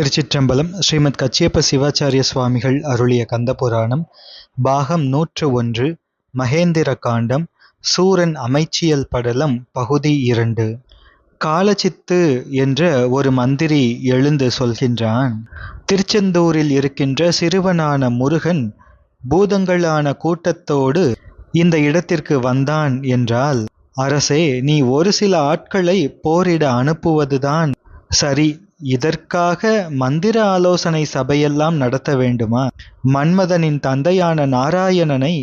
திருச்சிற்றம்பலம். ஸ்ரீமத் கச்சியப்ப சிவாச்சாரிய சுவாமிகள் அருளிய கந்தபுராணம் பாகம் 101 மகேந்திர காண்டம் சூரன் அமைச்சியல் படலம் பகுதி 2. காலச்சித்து என்ற ஒரு மந்திரி எழுந்து சொல்கின்றான். திருச்செந்தூரில் இருக்கின்ற சிறுவனான முருகன் பூதங்களான கூட்டத்தோடு இந்த இடத்திற்கு வந்தான் என்றால், அரசே, நீ ஒரு சில ஆட்களை போரிட அனுப்புவதுதான் சரி. இதற்காக மந்திர ஆலோசனை சபையெல்லாம் நடத்த வேண்டுமா? மன்மதனின் தந்தையான நாராயணனை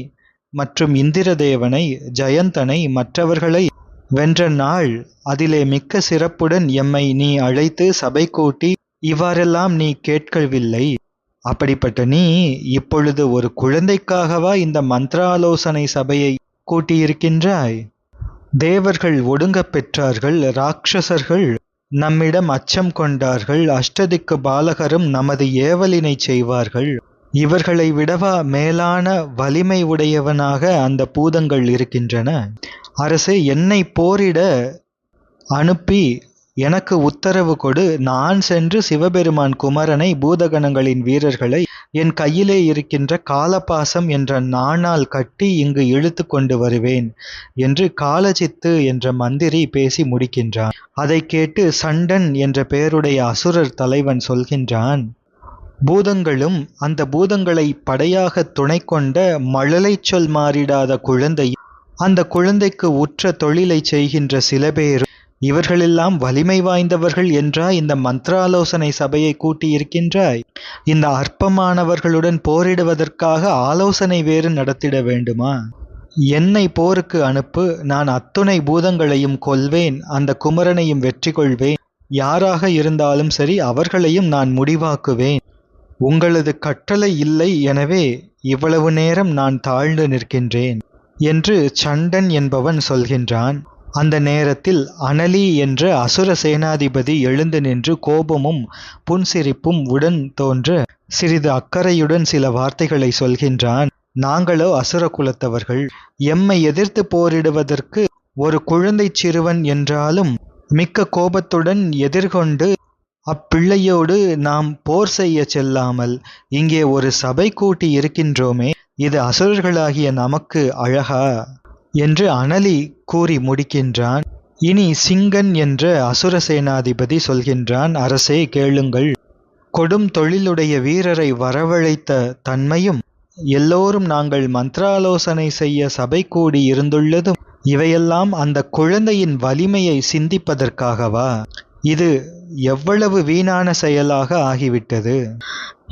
மற்றும் இந்திரதேவனை, ஜெயந்தனை, மற்றவர்களை வென்ற நாள் அதிலே மிக்க சிறப்புடன் எம்மை நீ அழைத்து சபை கூட்டி இவ்வாறெல்லாம் நீ கேட்கவில்லை. அப்படிப்பட்ட நீ இப்பொழுது ஒரு குழந்தைக்காகவா இந்த மந்திராலோசனை சபையை கூட்டியிருக்கின்றாய்? தேவர்கள் ஒடுங்கப் பெற்றார்கள், ராட்சசர்கள் நம்மிடம் அச்சம் கொண்டார்கள், அஷ்டதிக்கு பாலகரும் நமது ஏவலினை செய்வார்கள். இவர்களை விடவா மேலான வலிமை உடையவனாக அந்த பூதங்கள் இருக்கின்றன? அரசே, என்னை போரிட அனுப்பி எனக்கு உத்தரவு கொடு. நான் சென்று சிவபெருமான் குமரனை, பூதகணங்களின் வீரர்களை என் கையிலே இருக்கின்ற காலபாசம் என்ற நாணால் கட்டி இங்கு இழுத்து கொண்டு வருவேன் என்று காலச்சித்து என்ற மந்திரி பேசி முடிக்கின்றான். அதை கேட்டு சண்டன் என்ற பெயருடைய அசுரர் தலைவன் சொல்கின்றான், பூதங்களும் அந்த பூதங்களை படையாக துணை கொண்ட மழலை சொல் மாறிடாத குழந்தை, அந்த குழந்தைக்கு உற்ற தொழிலை செய்கின்ற சில பேரும், இவர்களெல்லாம் வலிமை வாய்ந்தவர்கள் என்றா இந்த மந்திராலோசனை சபையை கூட்டியிருக்கின்றாய்? இந்த அற்பமானவர்களுடன் போரிடுவதற்காக ஆலோசனை வேறு நடத்திட வேண்டுமா? என்னை போருக்கு அனுப்பு, நான் அத்துணை பூதங்களையும் கொல்வேன், அந்த குமரனையும் வெற்றி கொள்வேன். யாராக இருந்தாலும் சரி, அவர்களையும் நான் முடிவாக்குவேன். உங்களது கட்டளை இல்லை, எனவே இவ்வளவு நேரம் நான் தாழ்ந்து நிற்கின்றேன் என்று சண்டன் என்பவன் சொல்கின்றான். அந்த நேரத்தில் அனலி என்ற அசுர சேனாதிபதி எழுந்து நின்று கோபமும் புன்சிரிப்பும் உடன் தோன்ற சிறிது அக்கறையுடன் சில வார்த்தைகளை சொல்கின்றான். நாங்களோ அசுர குலத்தவர்கள், எம்மை எதிர்த்து போரிடுவதற்கு ஒரு குழந்தை சிறுவன் என்றாலும் மிக்க கோபத்துடன் எதிர்கொண்டு அப்பிள்ளையோடு நாம் போர் செய்ய செல்லாமல் இங்கே ஒரு சபை கூட்டி இருக்கின்றோமே, இது அசுரர்களாகிய நமக்கு அழகா என்று அனலி கூறி முடிக்கின்றான். இனி சிங்கன் என்ற அசுர சேனாதிபதி சொல்கின்றான், அரசே கேளுங்கள். கொடும் தொழிலுடைய வீரரை வரவழைத்த தன்மையும், எல்லோரும் நாங்கள் மந்திராலோசனை செய்ய சபை கூடி இருந்துள்ளதும், இவையெல்லாம் அந்த குழந்தையின் வலிமையை சிந்திப்பதற்காகவா? இது எவ்வளவு வீணான செயலாக ஆகிவிட்டது.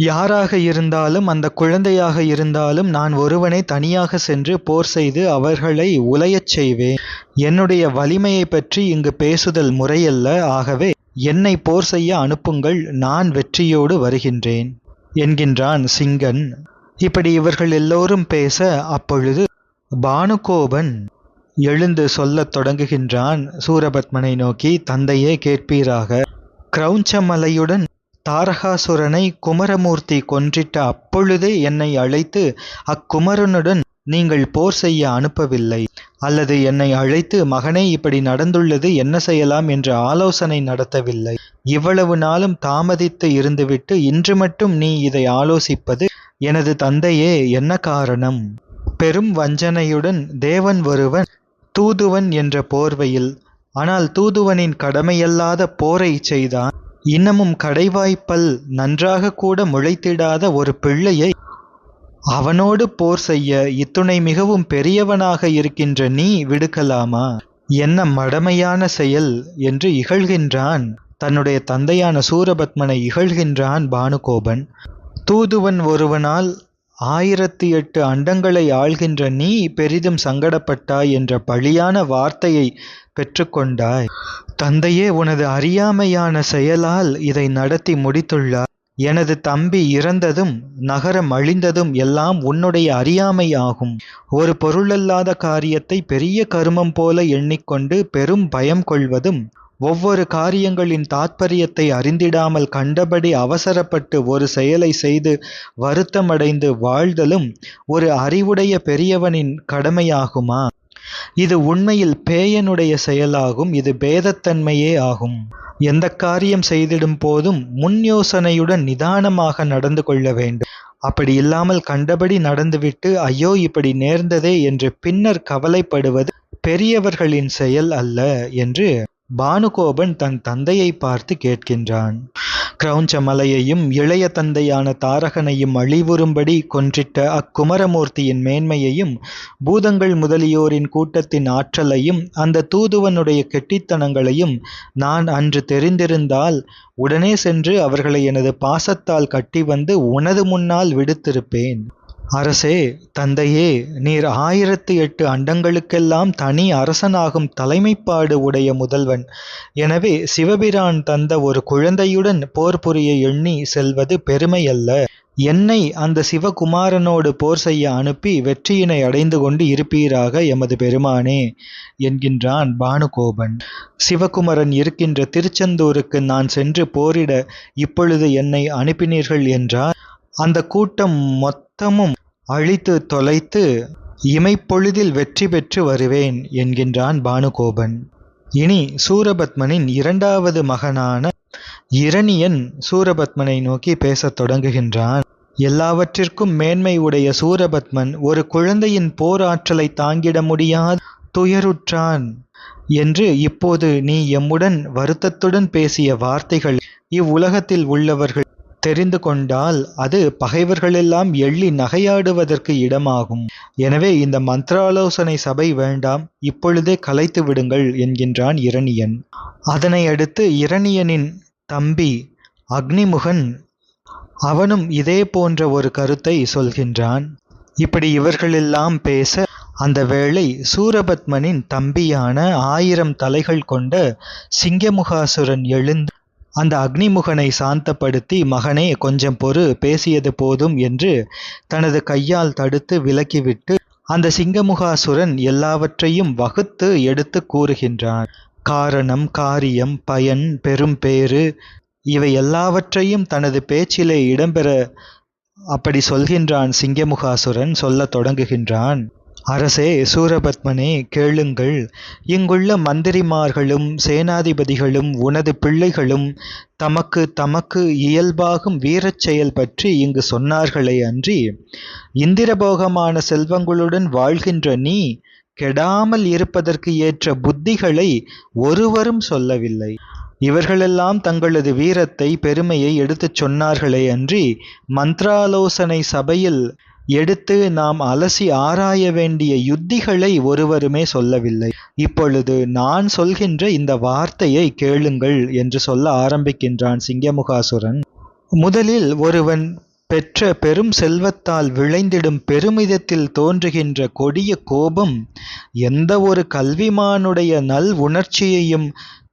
யாராக இருந்தாலும், அந்த குழந்தையாக இருந்தாலும், நான் ஒருவனை தனியாக சென்று போர் செய்து அவர்களை உலையச் செய்வேன். என்னுடைய வலிமையை பற்றி இங்கு பேசுதல் முறையல்ல. ஆகவே என்னை போர் செய்ய அனுப்புங்கள், நான் வெற்றியோடு வருகின்றேன் என்கின்றான் சிங்கன். இப்படி இவர்கள் எல்லோரும் பேச அப்பொழுது பானுகோபன் எழுந்து சொல்லத் தொடங்குகின்றான் சூரபத்மனை நோக்கி, தந்தையே கேட்பீராக. கிரௌஞ்சமலையுடன் தாரகாசுரனை குமரமூர்த்தி கொன்றிட்ட அப்பொழுதே என்னை அழைத்து அக்குமரனுடன் நீங்கள் போர் செய்ய அனுப்பவில்லை. அல்லது என்னை அழைத்து, மகனே இப்படி நடந்துள்ளது, என்ன செய்யலாம் என்று ஆலோசனை நடத்தவில்லை. இவ்வளவு நாளும் தாமதித்து இருந்துவிட்டு இன்று மட்டும் நீ இதை ஆலோசிப்பது எனது தந்தையே என்ன காரணம்? பெரும் வஞ்சனையுடன் தேவன் ஒருவன் தூதுவன் என்ற போர்வையில், ஆனால் தூதுவனின் கடமையல்லாத போரை செய்தான். இன்னமும் கடைவாய்ப்பல் நன்றாக கூட முளைத்திடாத ஒரு பிள்ளையை அவனோடு போர் செய்ய இத்துணை மிகவும் பெரியவனாக இருக்கின்ற நீ விடுக்கலாமா? என்ன மடமையான செயல் என்று இகழ்கின்றான். தன்னுடைய தந்தையான சூரபத்மனை இகழ்கின்றான் பானுகோபன். தூதுவன் ஒருவனால் 1008 அண்டங்களை ஆள்கின்ற நீ பெரிதும் சங்கடப்பட்டாய் என்ற பழியான வார்த்தையை பெற்றுக்கொண்டாய். தந்தையே, உனது அறியாமையான செயலால் இதை நடத்தி முடித்துள்ளார். எனது தம்பி இறந்ததும் நகரம் அழிந்ததும் எல்லாம் உன்னுடைய அறியாமை ஆகும். ஒரு பொருளல்லாத காரியத்தை பெரிய கருமம் போல எண்ணிக்கொண்டு பெரும் பயம் கொள்வதும், ஒவ்வொரு காரியங்களின் தாத்பரியத்தை அறிந்திடாமல் கண்டபடி அவசரப்பட்டு ஒரு செயலை செய்து வருத்தமடைந்து வாழ்தலும் ஒரு அறிவுடைய பெரியவனின் கடமையாகுமா? இது உண்மையில் பேயனுடைய செயலாகும். இது பேதத்தன்மையே ஆகும். எந்த காரியம் செய்திடும் போதும் முன் யோசனையுடன் நிதானமாக நடந்து கொள்ள வேண்டும். அப்படி இல்லாமல் கண்டபடி நடந்துவிட்டு ஐயோ இப்படி நேர்ந்ததே என்று பின்னர் கவலைப்படுவது பெரியவர்களின் செயல் அல்ல என்று பானுகோபன் தன் தந்தையை பார்த்து கேட்கின்றான். கிரௌஞ்ச மலையையும் இளைய தந்தையான தாரகனையும் அழிவுறும்படி கொன்றிட்ட அக்குமரமூர்த்தியின் மேன்மையையும் பூதங்கள் முதலியோரின் கூட்டத்தின் ஆற்றலையும் அந்த தூதுவனுடைய கெட்டித்தனங்களையும் நான் அன்று தெரிந்திருந்தால் உடனே சென்று அவர்களை எனது பாசத்தால் கட்டி வந்து உனது முன்னால் விடுத்திருப்பேன். அரசே, தந்தையே, நீர் 1008 அண்டங்களுக்கெல்லாம் தனி அரசனாகும் தலைமைப்பாடு உடைய முதல்வன். எனவே சிவபிரான் தந்த ஒரு குழந்தையுடன் போர் புரிய எண்ணி செல்வது பெருமை அல்ல. என்னை அந்த சிவகுமாரனோடு போர் செய்ய அனுப்பி வெற்றியினை அடைந்து கொண்டு இருப்பீராக எமது பெருமானே என்கின்றான் பானுகோபன். சிவகுமரன் இருக்கின்ற திருச்செந்தூருக்கு நான் சென்று போரிட இப்பொழுது என்னை அனுப்பினீர்கள் என்றால் அந்த கூட்டம் மொத்தமும் அழித்து தொலைத்து இமைப்பொழுதில் வெற்றி பெற்று வருவேன் என்கின்றான் பானுகோபன். இனி சூரபத்மனின் இரண்டாவது மகனான இரணியன் சூரபத்மனை நோக்கி பேசத் தொடங்குகின்றான். எல்லாவற்றிற்கும் மேன்மை உடைய சூரபத்மன் ஒரு குழந்தையின் போர் ஆற்றலை தாங்கிட முடியாது துயருற்றான் என்று இப்போது நீ எம்முடன் வருத்தத்துடன் பேசிய வார்த்தைகள் இவ்வுலகத்தில் உள்ளவர்கள் தெரிந்து கொண்டால் அது பகைவர்களெல்லாம் எள்ளி நகையாடுவதற்கு இடமாகும். எனவே இந்த மந்திராலோசனை சபை வேண்டாம், இப்பொழுதே கலைத்து விடுங்கள் என்கின்றான் இரணியன். அதனை அடுத்து இரணியனின் தம்பி அக்னிமுகன் அவனும் இதே போன்ற ஒரு கருத்தை சொல்கின்றான். இப்படி இவர்களெல்லாம் பேச அந்த வேளை சூரபத்மனின் தம்பியான 1000 தலைகள் கொண்ட சிங்கமுகாசுரன் எழுந்து அந்த அக்னிமுகனை சாந்தப்படுத்தி, மகனே கொஞ்சம் பொறு, பேசியது போதும் என்று தனது கையால் தடுத்து விலக்கிவிட்டு அந்த சிங்கமுகாசுரன் எல்லாவற்றையும் வகுத்து எடுத்து கூறுகின்றான். காரணம், காரியம், பயன், பெரும் பேறு இவை எல்லாவற்றையும் தனது பேச்சிலே இடம்பெற அப்படி சொல்கின்றான். சிங்கமுகாசுரன் சொல்ல தொடங்குகின்றான். அரசே, சூரபத்மனே, கேளுங்கள். இங்குள்ள மந்திரிமார்களும் சேனாதிபதிகளும் உனது பிள்ளைகளும் தமக்கு இயல்பாகும் வீரச் செயல் பற்றி இங்கு சொன்னார்களே அன்றி இந்திரபோகமான செல்வங்களுடன் வாழ்கின்ற நீ கெடாமல் இருப்பதற்கு ஏற்ற புத்திகளை ஒருவரும் சொல்லவில்லை. இவர்களெல்லாம் தங்களது வீரத்தை, பெருமையை எடுத்துச் சொன்னார்களே அன்றி மந்திராலோசனை சபையில் எடுத்து நாம் அலசி ஆராய வேண்டிய யுத்திகளை ஒருவருமே சொல்லவில்லை. இப்பொழுது நான் சொல்கின்ற இந்த வார்த்தையை கேளுங்கள் என்று சொல்ல ஆரம்பிக்கின்றான் சிங்கமுகாசுரன். முதலில் ஒருவன் பெற்ற பெரும் செல்வத்தால் விளைந்திடும் பெருமிதத்தில் தோன்றுகின்ற கொடிய கோபம் எந்த ஒரு கல்விமானுடைய நல் உணர்ச்சியையும்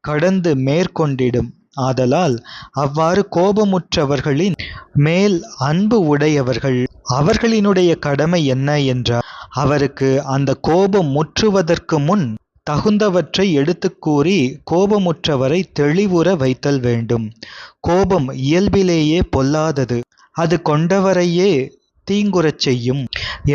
கடந்து மேற்கொண்டிடும். ஆதலால் அவ்வாறு கோபமுற்றவர்களின் மேல் அன்பு உடையவர்கள் அவர்களினுடைய கடமை என்ன என்றால் அவருக்கு அந்த கோபம் முற்றுவதற்கு முன் தகுந்தவற்றை எடுத்து கூறி கோபமுற்றவரை தெளிவுற வைத்தல் வேண்டும். கோபம் இயல்பிலேயே பொல்லாதது, அது கொண்டவரையே தீங்குறச் செய்யும்.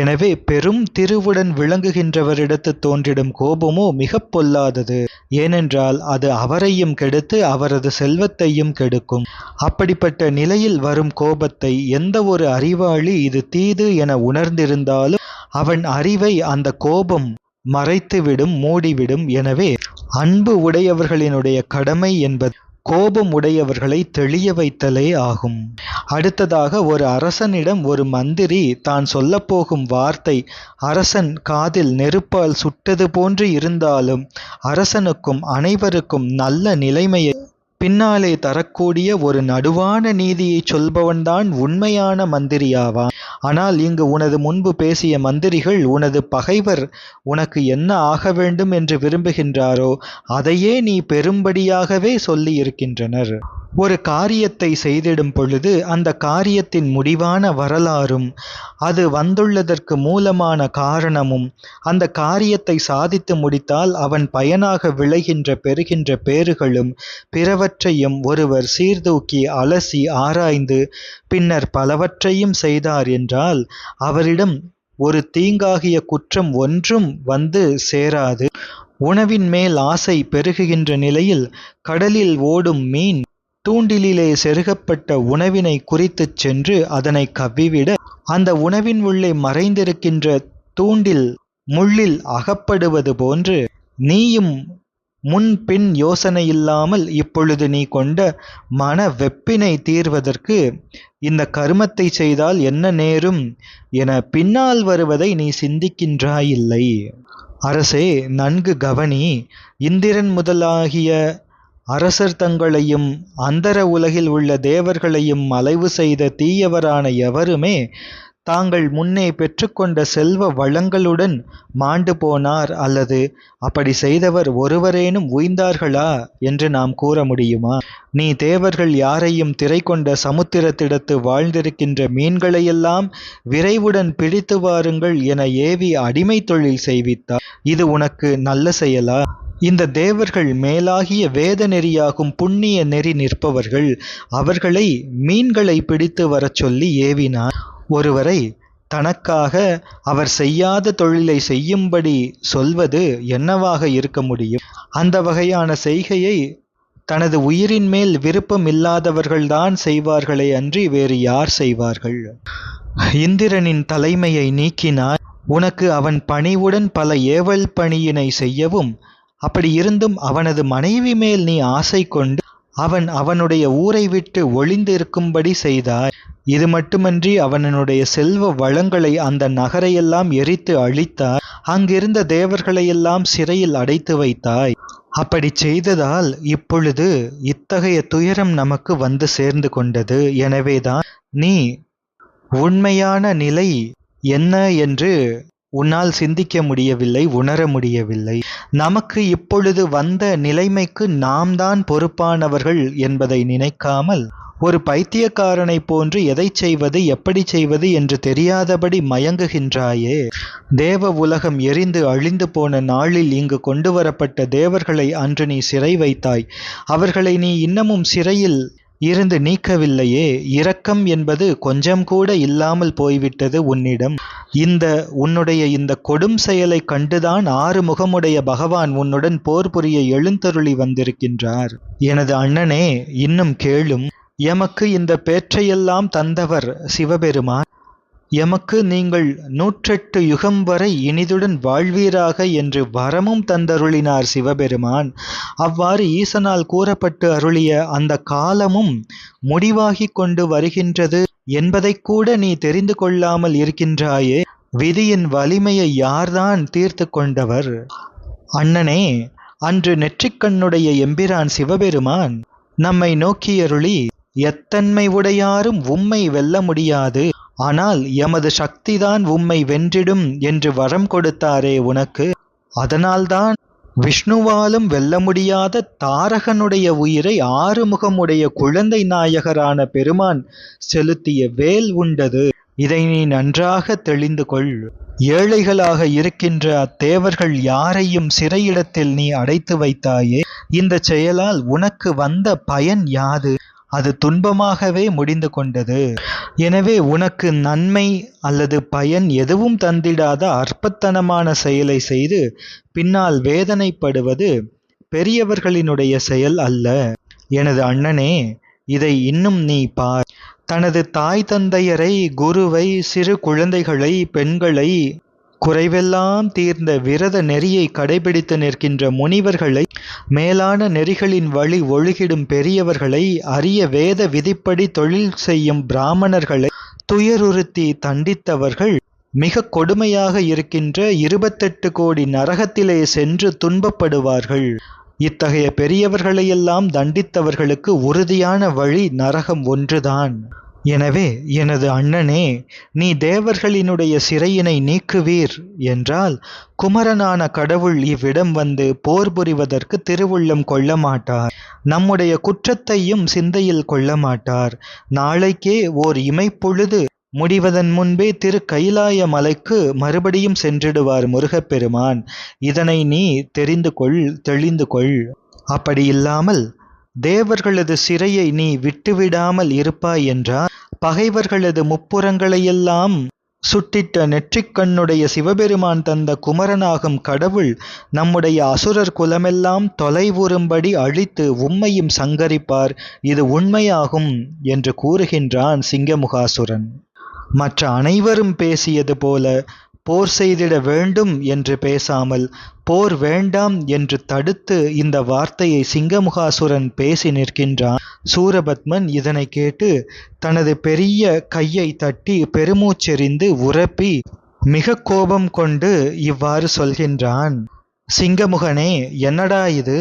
எனவே பெரும் திருவுடன் விளங்குகின்றவரிடத்து தோன்றிடும் கோபமோ மிக பொல்லாதது. ஏனென்றால் அது அவரையும் கெடுத்து அவரது செல்வத்தையும் கெடுக்கும். அப்படிப்பட்ட நிலையில் வரும் கோபத்தை எந்த ஒரு அறிவாளி இது தீது என உணர்ந்திருந்தாலும் அவன் அறிவை அந்த கோபம் மறைத்துவிடும், மூடிவிடும். எனவே அன்பு உடையவர்களினுடைய கடமை என்பது கோபம் உடையவர்களை தெளிய வைத்தலே ஆகும். அடுத்ததாக, ஒரு அரசனிடம் ஒரு மந்திரி தான் சொல்லப்போகும் வார்த்தை அரசன் காதில் நெருப்பால் சுட்டது போன்று இருந்தாலும் அரசனுக்கும் அனைவருக்கும் நல்ல நிலைமையை பின்னாலே தரக்கூடிய ஒரு நடுவான நீதியை சொல்பவன்தான் உண்மையான மந்திரியாவான். ஆனால் இங்கு உனது முன்பு பேசிய மந்திரிகள் உனது பகைவர் உனக்கு என்ன ஆக வேண்டும் என்று விரும்புகின்றாரோ அதையே நீ பெரும்படியாகவே சொல்லி இருக்கின்றனர். ஒரு காரியத்தை செய்திடும் பொழுது அந்த காரியத்தின் முடிவான வரலாறும் அது வந்துள்ளதற்கு மூலமான காரணமும் அந்த காரியத்தை சாதித்து முடித்தால் அவன் பயனாக விளைகின்ற பெறுகின்ற பேறுகளும் பிறவற்றையும் ஒருவர் சீர்தூக்கி அலசி ஆராய்ந்து பின்னர் பலவற்றையும் செய்தார் என்றால் அவரிடம் ஒரு தீங்காகிய குற்றம் ஒன்றும் வந்து சேராது. உணவின் மேல் ஆசை பெருகுகின்ற நிலையில் கடலில் ஓடும் மீன் தூண்டிலிலே செருகப்பட்ட உணவினை குறித்துச் சென்று அதனை கவ்விவிட, அந்த உணவின் உள்ளே மறைந்திருக்கின்ற தூண்டில் முள்ளில் அகப்படுவது போன்று நீயும் முன் பின் யோசனையில்லாமல் இப்பொழுது நீ கொண்ட மன வெப்பினை தீர்வதற்கு இந்த கருமத்தை செய்தால் என்ன நேரும் என பின்னால் வருவதை நீ சிந்திக்கின்றாயில்லை. அரசே, நன்கு கவனி. இந்திரன் முதலாகிய அரசர் தங்களையும் அந்தர உலகில் உள்ள தேவர்களையும் அலைவு செய்த தீயவரான எவருமே தாங்கள் முன்னே பெற்றுக்கொண்ட செல்வ வளங்களுடன் மாண்டு போனார் அல்லது அப்படி செய்தவர் ஒருவரேனும் உய்ந்தார்களா என்று நாம் கூற முடியுமா? நீ தேவர்கள் யாரையும் திரை கொண்ட சமுத்திரத்திடத்து வாழ்ந்திருக்கின்ற மீன்களையெல்லாம் விரைவுடன் பிடித்து வாருங்கள் என ஏவி அடிமை தொழில் செய்வித்தார். இது உனக்கு நல்ல செயலா? இந்த தேவர்கள் மேலாகிய வேத நெறியாகும் புண்ணிய நெறி நிற்பவர்கள். அவர்களை மீன்களை பிடித்து வரச் சொல்லி ஏவினார். ஒருவரை தனக்காக அவர் செய்யாத தொழிலை செய்யும்படி சொல்வது என்னவாக இருக்க முடியும்? அந்த வகையான செய்கையை தனது உயிரின் மேல் விருப்பம் இல்லாதவர்கள்தான் செய்வார்களே அன்றி வேறு யார் செய்வார்கள்? இந்திரனின் தலைமையை நீக்கினார். உனக்கு அவன் பணிவுடன் பல ஏவல் பணியினை செய்யவும், அப்படி இருந்தும் அவனது மனைவி மேல் நீ ஆசை கொண்டு அவனுடைய ஊரை விட்டு ஒளிந்து இருக்கும்படி செய்தாய். இது மட்டுமன்றி அவனுடைய செல்வ வளங்களை அந்த நகரையெல்லாம் எரித்து அழித்தாய். அங்கிருந்த தேவர்களையெல்லாம் சிறையில் அடைத்து வைத்தாய். அப்படி செய்ததால் இப்பொழுது இத்தகைய துயரம் நமக்கு வந்து சேர்ந்து கொண்டது. எனவேதான் நீ உண்மையான நிலை என்ன என்று உன்னால் சிந்திக்க முடியவில்லை, உணர முடியவில்லை. நமக்கு இப்பொழுது வந்த நிலைமைக்கு நாம் தான் பொறுப்பானவர்கள் என்பதை நினைக்காமல் ஒரு பைத்தியக்காரனை போன்று எதை செய்வது எப்படி செய்வது என்று தெரியாதபடி மயங்குகின்றாயே. தேவ உலகம் எரிந்து அழிந்து போன நாளில் இங்கு கொண்டு வரப்பட்ட தேவர்களை அன்று நீ சிறை வைத்தாய். அவர்களை நீ இன்னமும் சிறையில் இருந்து நீக்கவில்லையே. இரக்கம் என்பது கொஞ்சம் கூட இல்லாமல் போய்விட்டது உன்னிடம். உன்னுடைய இந்த கொடும் செயலை கண்டுதான் 6 முகமுடைய பகவான் உன்னுடன் போர் புரிய எழுந்தருளி வந்திருக்கின்றார். எனது அண்ணனே, இன்னும் கேளும். எமக்கு இந்த பேற்றையெல்லாம் தந்தவர் சிவபெருமான். எமக்கு நீங்கள் 108 யுகம் வரை இனிதுடன் வாழ்வீராக என்று வரமும் தந்தருளினார் சிவபெருமான். அவ்வாறு ஈசனால் கூறப்பட்டு அருளிய அந்த காலமும் முடிவாகி கொண்டு வருகின்றது என்பதை கூட நீ தெரிந்து கொள்ளாமல் இருக்கின்றாயே. விதியின் வலிமையை யார்தான் தீர்த்து கொண்டவர்? அண்ணனே, அன்று நெற்றிக்கண்ணுடைய எம்பிரான் சிவபெருமான் நம்மை நோக்கியருளி, எத்தன்மை உடையாரும் உம்மை வெல்ல முடியாது, ஆனால் எமது சக்திதான் உம்மை வென்றிடும் என்று வரம் கொடுத்தாரே உனக்கு. அதனால்தான் விஷ்ணுவாலும் வெல்ல முடியாத தாரகனுடைய உயிரை 6 முகமுடைய குழந்தை நாயகரான பெருமான் செலுத்திய வேல் உண்டது. இதை நீ நன்றாக தெளிந்து கொள். ஏழைகளாக இருக்கின்ற அத்தேவர்கள் யாரையும் சிறையிடத்தில் நீ அடைத்து வைத்தாயே. இந்த செயலால் உனக்கு வந்த பயன் யாது? அது துன்பமாகவே முடிந்து கொண்டது. எனவே உனக்கு நன்மை அல்லது பயன் எதுவும் தந்திடாத அற்பத்தனமான செயலை செய்து பின்னால் வேதனைப்படுவது பெரியவர்களினுடைய செயல் அல்ல. எனது அண்ணனே, இதை இன்னும் நீ பார். தனது தாய் தந்தையரை, குருவை, சிறு குழந்தைகளை, பெண்களை, குறைவெல்லாம் தீர்ந்த விரத நெறியை கடைபிடித்து நிற்கின்ற முனிவர்களை, மேலான நெறிகளின் வழி ஒழுகிடும் பெரியவர்களை, அரிய வேத விதிப்படி தொழில் செய்யும் பிராமணர்களை துயருறுத்தி தண்டித்தவர்கள் மிக கொடுமையாக இருக்கின்ற 28 கோடி நரகத்திலே சென்று துன்பப்படுவார்கள். இத்தகைய பெரியவர்களையெல்லாம் தண்டித்தவர்களுக்கு உறுதியான வழி நரகம் ஒன்றுதான். எனவே எனது அண்ணனே, நீ தேவர்களினுடைய சிறையினை நீக்குவீர் என்றால் குமரனான கடவுள் இவ்விடம் வந்து போர் புரிவதற்கு திருவுள்ளம் கொள்ள மாட்டார். நம்முடைய குற்றத்தையும் சிந்தையில் கொள்ள மாட்டார். நாளைக்கே ஓர் இமைப்பொழுது முடிவதன் முன்பே திரு கைலாய மலைக்கு மறுபடியும் சென்றிடுவார் முருகப்பெருமான். இதனை நீ தெரிந்து கொள், தெளிந்து கொள். அப்படி இல்லாமல் தேவர்களது சிறையை நீ விட்டுவிடாமல் இருப்பாய் என்றால் பகைவர்களது முப்புறங்களையெல்லாம் சுட்டிட்ட நெற்றிக்கண்ணுடைய சிவபெருமான் தந்த குமரனாகும் கடவுள் நம்முடைய அசுரர் குலமெல்லாம் தொலைவுறும்படி அழித்து உம்மையும் சங்கரிப்பார், இது உண்மையாகும் என்று கூறுகின்றான் சிங்கமுகாசுரன். மற்ற அனைவரும் பேசியது போல போர் செய்திட வேண்டும் என்று பேசாமல் போர் வேண்டாம் என்று தடுத்து இந்த வார்த்தையை சிங்கமுகாசுரன் பேசி நிற்கின்றான். சூரபத்மன் இதனை கேட்டு தனது பெரிய கையை தட்டி பெருமூச்செறிந்து உரப்பி மிக கோபம் கொண்டு இவ்வாறு சொல்கின்றான். சிங்கமுகனே, என்னடா இது?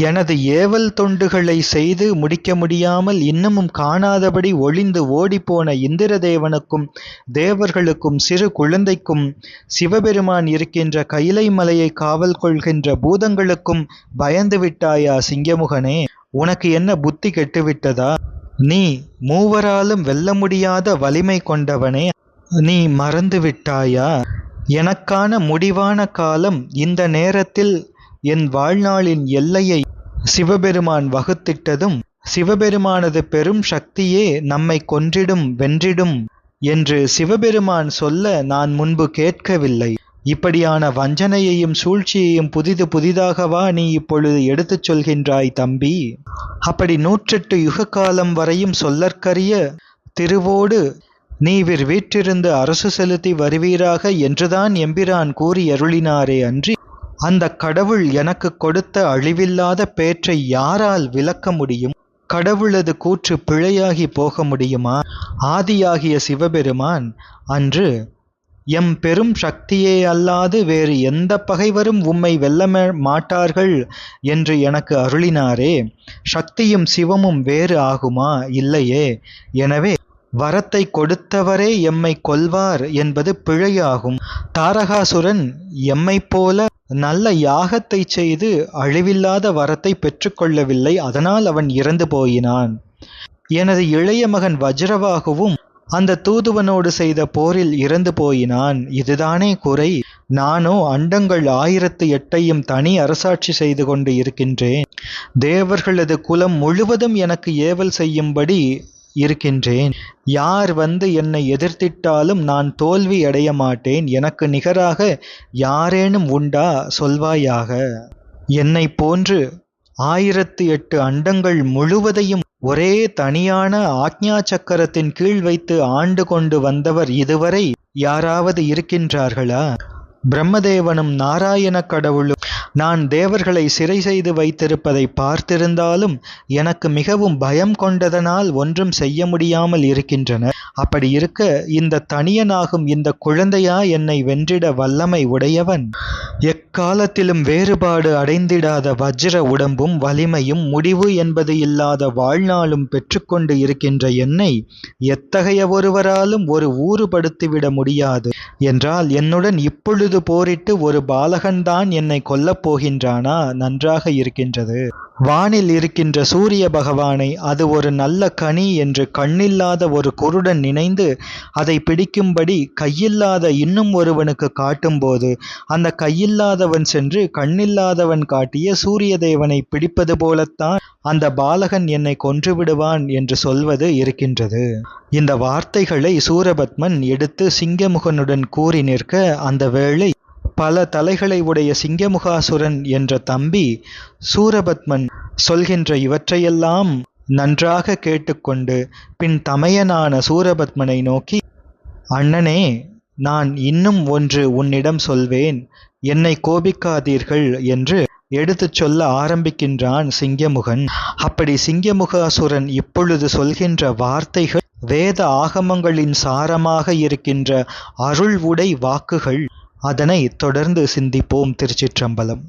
எனது ஏவல் தொண்டுகளை செய்து முடிக்க முடியாமல் இன்னமும் காணாதபடி ஒளிந்து ஓடிப்போன இந்திரதேவனுக்கும் தேவர்களுக்கும் சிறு குழந்தைக்கும் சிவபெருமான் இருக்கின்ற கைலை மலையை காவல் கொள்கின்ற பூதங்களுக்கும் பயந்து விட்டாயா சிங்கமுகனே? உனக்கு என்ன புத்தி கெட்டுவிட்டதா? நீ மூவராலும் வெல்ல முடியாத வலிமை கொண்டவனே, நீ மறந்து விட்டாயா? எனக்கான முடிவான காலம் இந்த நேரத்தில் என் வாழ்நாளின் எல்லையை சிவபெருமான் வகுத்திட்டதும் சிவபெருமானது பெரும் சக்தியே நம்மை கொன்றிடும் வென்றிடும் என்று சிவபெருமான் சொல்ல நான் முன்பு கேட்கவில்லை. இப்படியான வஞ்சனையையும் சூழ்ச்சியையும் புதிதாகவா நீ இப்பொழுது எடுத்துச் சொல்கின்றாய் தம்பி? அப்படி 108 யுக காலம் வரையும் சொல்லற்கரிய திருவோடு நீவிர் வீற்றிருந்து அரசு செலுத்தி வருவீராக என்றுதான் எம்பிரான் கூறி அருளினாரே அன்றி அந்த கடவுள் எனக்கு கொடுத்த அழிவில்லாத பேற்றை யாரால் விளக்க முடியும்? கடவுளது கூற்று பிழையாகி போக முடியுமா? ஆதியாகிய சிவபெருமான் அன்று எம் பெரும் சக்தியே அல்லாது வேறு எந்த பகைவரும் உம்மை வெல்ல மாட்டார்கள் என்று எனக்கு அருளினாரே. சக்தியும் சிவமும் வேறு ஆகுமா? இல்லையே. எனவே வரத்தை கொடுத்தவரே எம்மை கொல்வார் என்பது பிழையாகும். தாரகாசுரன் எம்மைப் போல நல்ல யாகத்தை செய்து அழிவில்லாத வரத்தை பெற்றுக்கொள்ளவில்லை. அதனால் அவன் இறந்து போயினான். எனது இளைய மகன் வஜ்ரவாகுவும் அந்த தூதுவனோடு செய்த போரில் இறந்து போயினான். இதுதானே குறை? நானோ அண்டங்கள் 1008ஐயும் தனி அரசாட்சி செய்து கொண்டு இருக்கின்றேன். தேவர்களது குலம் முழுவதும் எனக்கு ஏவல் செய்யும்படி இருக்கின்றேன். யார் வந்து என்னை எதிர்த்திட்டாலும் நான் தோல்வி அடைய மாட்டேன். எனக்கு நிகராக யாரேனும் உண்டா? சொல்வாயாக. என்னை போன்று 1008 அண்டங்கள் முழுவதையும் ஒரே தனியான ஆக்ஞா சக்கரத்தின் கீழ் வைத்து ஆண்டு கொண்டு வந்தவர் இதுவரை யாராவது இருக்கின்றார்களா? பிரம்மதேவனும் நாராயண கடவுளும் நான் தேவர்களை சிறை செய்து வைத்திருப்பதை பார்த்திருந்தாலும் எனக்கு மிகவும் பயம் கொண்டதனால் ஒன்றும் செய்ய முடியாமல் இருக்கின்றனர். அப்படி இருக்க இந்த தனியனாகும் இந்த குழந்தையா என்னை வென்றிட வல்லமை உடையவன்? எக்காலத்திலும் வேறுபாடு அடைந்திடாத வஜ்ர உடம்பும் வலிமையும் முடிவு என்பது இல்லாத வாழ்நாளும் பெற்றுக்கொண்டு இருக்கின்ற என்னை எத்தகைய ஒருவராலும் ஒரு ஊறுபடுத்திவிட முடியாது என்றால் என்னுடன் இப்பொழுது போரிட்டு ஒரு பாலகன்தான் என்னை கொல்லப் போகின்றானா? நன்றாக இருக்கின்றது. வானில் இருக்கின்ற சூரிய பகவானை அது ஒரு நல்ல கனி என்று கண்ணில்லாத ஒரு குருடன் நினைந்து அதை பிடிக்கும்படி கையில்லாத இன்னும் ஒருவனுக்கு காட்டும்போது அந்த கையில்லாதவன் சென்று கண்ணில்லாதவன் காட்டிய சூரிய தேவனை பிடிப்பது போலத்தான் அந்த பாலகன் என்னை கொன்றுவிடுவான் என்று சொல்வது இருக்கின்றது. இந்த வார்த்தைகளை சூரபத்மன் எடுத்து சிங்கமுகனுடன் கூறி நிற்க அந்த வேளை பல தலைகளை உடைய சிங்கமுகாசுரன் என்ற தம்பி சூரபத்மன் சொல்கின்ற இவற்றையெல்லாம் நன்றாக கேட்டுக்கொண்டு பின் தமையனான சூரபத்மனை நோக்கி, அண்ணனே, நான் இன்னும் ஒன்று உன்னிடம் சொல்வேன், என்னை கோபிக்காதீர்கள் என்று எடுத்துச் சொல்ல ஆரம்பிக்கின்றான் சிங்கமுகன். அப்படி சிங்கமுகாசுரன் இப்பொழுது சொல்கின்ற வார்த்தைகள் வேத ஆகமங்களின் சாரமாக இருக்கின்ற அருள் உடை வாக்குகள். அதனை தொடர்ந்து சிந்திப்போம். திருச்சிற்றம்பலம்.